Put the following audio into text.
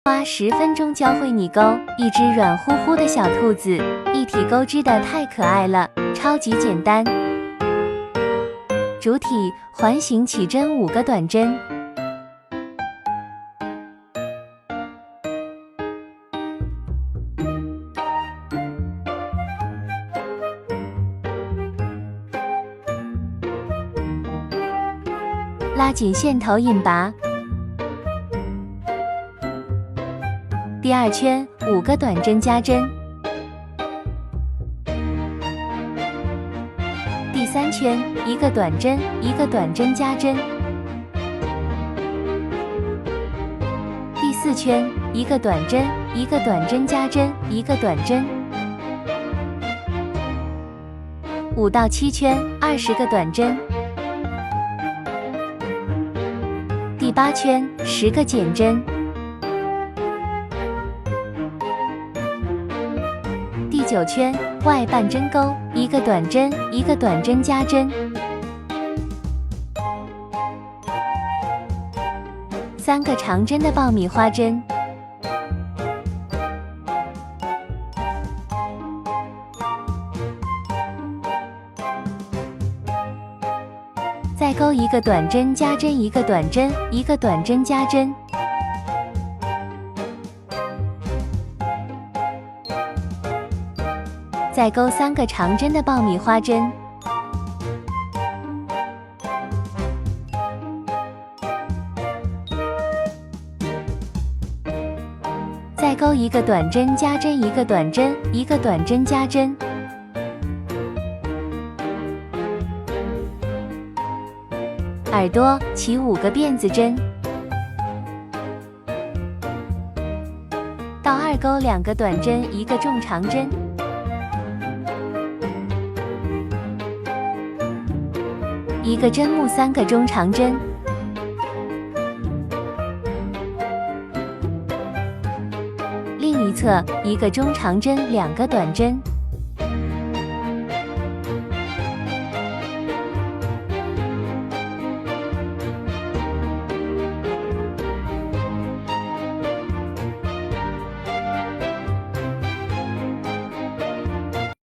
花10分钟教会你钩一只软乎乎的小兔子，一体钩织的太可爱了，超级简单。主体环形起针5个短针，拉紧线头引拔。第2圈5个短针加针，第3圈1个短针1个短针加针，第4圈1个短针1个短针加针1个短针，5到7圈20个短针，第8圈10个减针。第9圈外半针钩1个短针1个短针加针，3个长针的爆米花针，再钩1个短针加针1个短针1个短针加针，再钩3个长针的爆米花针，再钩1个短针加针1个短针1个短针加针，耳朵起5个辫子针，倒2钩2个短针1个重长针，一个针目3个中长针，另一侧1个中长针2个短针，